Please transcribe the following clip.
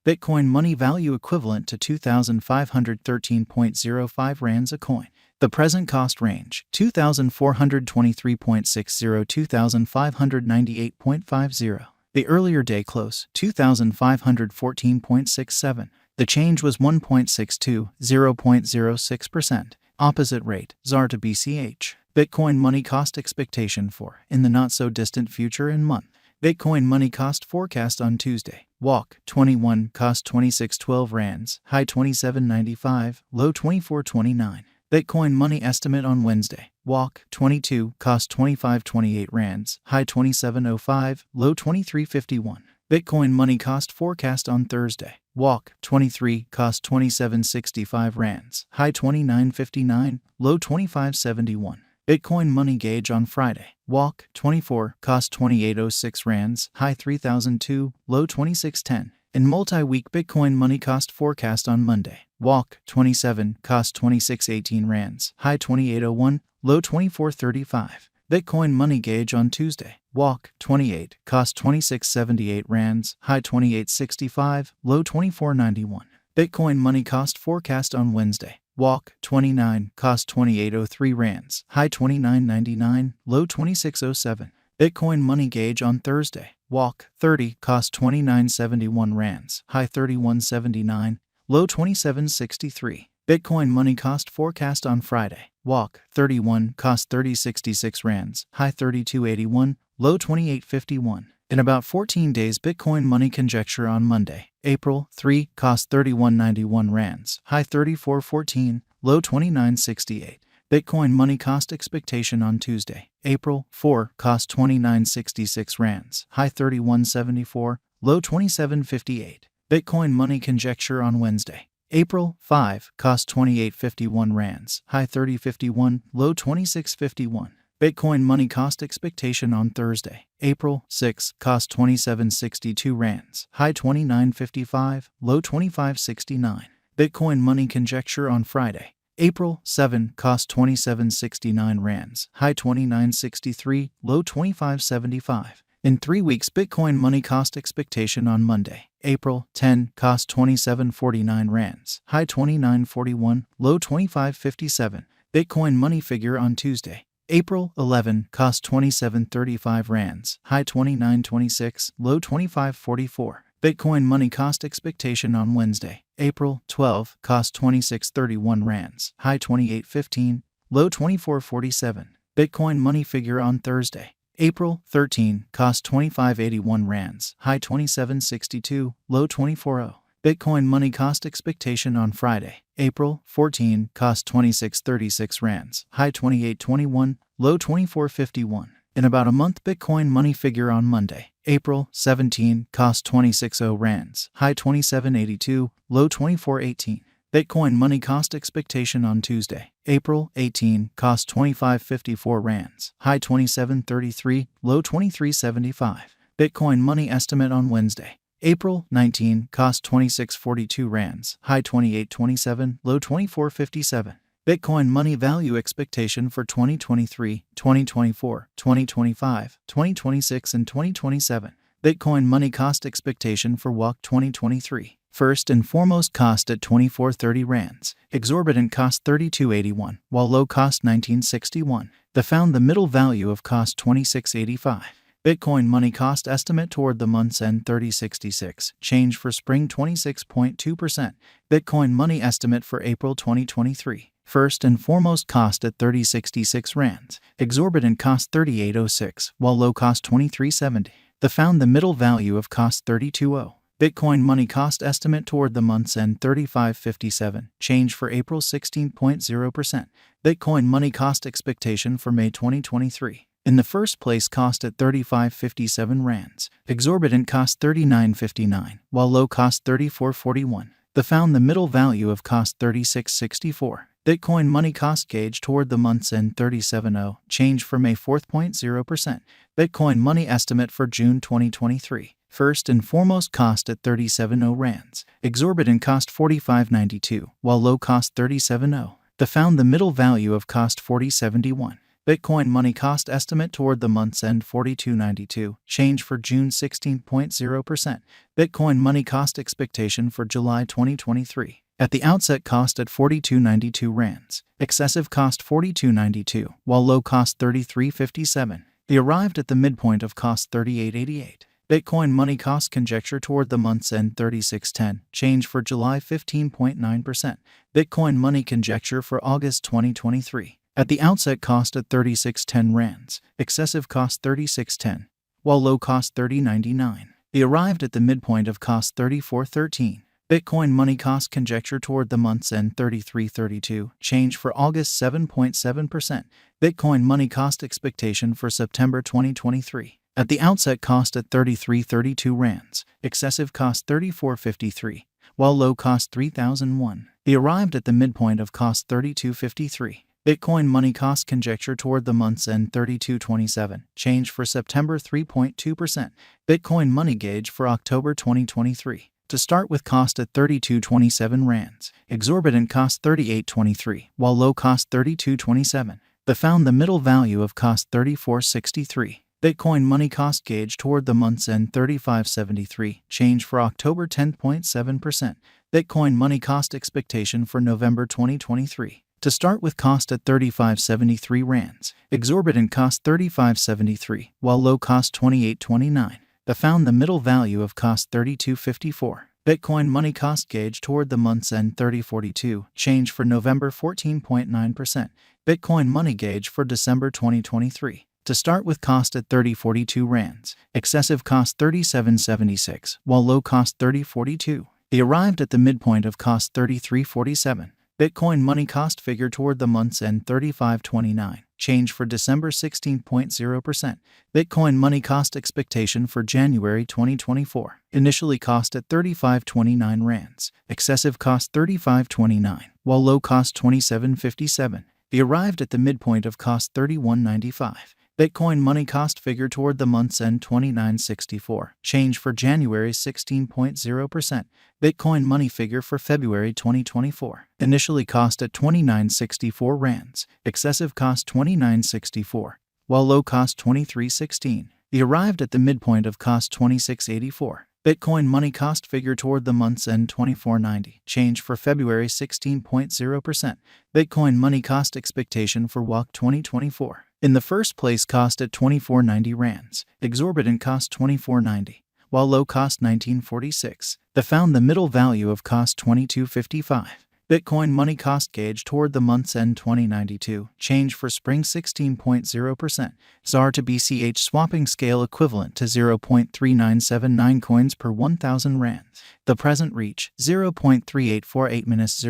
Bitcoin money value equivalent to 2,513.05 rands a coin. The present cost range, 2,423.60 to 2,598.50. The earlier day close, 2,514.67. The change was 1.62, 0.06%. Opposite rate, ZAR to BCH. Bitcoin money cost expectation for, in the not-so-distant future and month. Bitcoin money cost forecast on Tuesday. Walk, 21, cost 26.12 rands, high 27.95, low 24.29. Bitcoin money estimate on Wednesday. Walk, 22, cost 25.28 rands, high 27.05, low 23.51. Bitcoin money cost forecast on Thursday. Walk, 23, cost 27.65 rands, high 29.59, low 25.71. Bitcoin money gauge on Friday. Walk, 24, cost 28.06 rands, high 3,002, low 26.10. In multi-week Bitcoin money cost forecast on Monday. Walk, 27, cost 26.18 rands, high 28.01, low 24.35. Bitcoin money gauge on Tuesday. Walk, 28, cost 26.78 rands, high 28.65, low 24.91. Bitcoin money cost forecast on Wednesday. Walk, 29, cost 28.03 rands, high 29.99, low 26.07. Bitcoin money gauge on Thursday. Walk, 30, cost 29.71 rands, high 31.79, low 27.63. Bitcoin money cost forecast on Friday. Walk, 31, cost 30.66 rands, high 32.81, low 28.51. In about 14 days Bitcoin money conjecture on Monday. April 3, cost 31.91 rands, high 34.14, low 29.68. Bitcoin money cost expectation on Tuesday. April 4, cost 29.66 rands, high 31.74, low 27.58. Bitcoin money conjecture on Wednesday. April 5, cost 28.51 rands, high 30.51, low 26.51. Bitcoin money cost expectation on Thursday. April 6, cost 27.62 rands, high 29.55, low 25.69. Bitcoin money conjecture on Friday. April 7, cost 27.69 rands, high 29.63, low 25.75. In 3 weeks Bitcoin money cost expectation on Monday. April 10, cost 27.49 rands, high 29.41, low 25.57. Bitcoin money figure on Tuesday. April 11, cost 27.35 rands, high 29.26, low 25.44. Bitcoin money cost expectation on Wednesday. April 12, cost 26.31 rands, high 28.15, low 24.47. Bitcoin money figure on Thursday. April 13, cost 25.81 rands, high 27.62, low 24.0. Bitcoin money cost expectation on Friday. April 14, cost 26.36 rands, high 28.21, low 24.51. In about a month Bitcoin money figure on Monday. April 17, cost 26.0 rands, high 27.82, low 24.18. Bitcoin money cost expectation on Tuesday. April 18, cost 25.54 rands, high 27.33, low 23.75. Bitcoin money estimate on Wednesday. April 19, cost 26.42 rands, high 28.27, low 24.57. Bitcoin money value expectation for 2023, 2024, 2025, 2026, and 2027. Bitcoin money cost expectation for WAC 2023. First and foremost cost at 24.30 rands. Exorbitant cost 32.81, while low cost 19.61. The found the middle value of cost 26.85. Bitcoin money cost estimate toward the month's end 30.66. Change for spring 26.2%. Bitcoin money estimate for April 2023. First and foremost cost at 30.66 rands. Exorbitant cost 38.06, while low cost 23.70. The found the middle value of cost 32.0. Bitcoin money cost estimate toward the month's end 35.57. Change for April 16.0%. Bitcoin money cost expectation for May 2023. In the first place cost at 35.57 rands. Exorbitant cost 39.59, while low cost 34.41. The found the middle value of cost 36.64. Bitcoin money cost gauge toward the month's end 37.0. Change for May 4.0%. Bitcoin money estimate for June 2023. First and foremost cost at 37.0 rands. Exorbitant cost 45.92, while low cost 37.0. The found the middle value of cost 40.71. Bitcoin money cost estimate toward the month's end $42.92. Change for June 16.0%. Bitcoin money cost expectation for July 2023. At the outset, cost at 42.92 rands. Excessive cost 42.92, while low cost 33.57. They arrived at the midpoint of cost 38.88. Bitcoin money cost conjecture toward the month's end 36.10. Change for July 15.9%. Bitcoin money conjecture for August 2023. At the outset, cost at 36.10 rands. Excessive cost 36.10, while low cost 30.99. They arrived at the midpoint of cost 34.13. Bitcoin money cost conjecture toward the month's end 33.32. Change for August 7.7%. Bitcoin money cost expectation for September 2023. At the outset, cost at 33.32 rands. Excessive cost 34.53, while low cost 3,001. They arrived at the midpoint of cost 32.53. Bitcoin money cost conjecture toward the month's end 32.27. Change for September 3.2%. Bitcoin money gauge for October 2023. To start with, cost at 32.27 rands. Exorbitant cost 38.23, while low cost 32.27. They found the middle value of cost 34.63. Bitcoin money cost gauge toward the month's end 35.73. Change for October 10.7%. Bitcoin money cost expectation for November 2023. To start with, cost at 35.73 rands. Exorbitant cost 35.73, while low cost 28.29. They found the middle value of cost 32.54. Bitcoin money cost gauge toward the month's end 30.42. Change for November 14.9%. Bitcoin money gauge for December 2023. To start with, cost at 30.42 rands. Excessive cost 37.76, while low cost 30.42. They arrived at the midpoint of cost 33.47. Bitcoin money cost figure toward the month's end 35.29. Change for December 16.0%. Bitcoin money cost expectation for January 2024. Initially cost at 35.29 rands. Excessive cost 35.29, while low cost 27.57. They arrived at the midpoint of cost 31.95. Bitcoin money cost figure toward the month's end 29.64. Change for January 16.0%. Bitcoin money figure for February 2024. Initially cost at 29.64 rands. Excessive cost 29.64, while low cost 23.16. They arrived at the midpoint of cost 26.84. Bitcoin money cost figure toward the month's end 24.90. Change for February 16.0%. Bitcoin money cost expectation for WOC 2024. In the first place, cost at 24.90 rands. Exorbitant cost 24.90, while low cost 19.46. They found the middle value of cost 22.55. Bitcoin money cost gauge toward the month's end 2092. Change for spring 16.0%. ZAR to BCH swapping scale equivalent to 0.3979 coins per 1,000 rands. The present reach 0.3848 minus 0.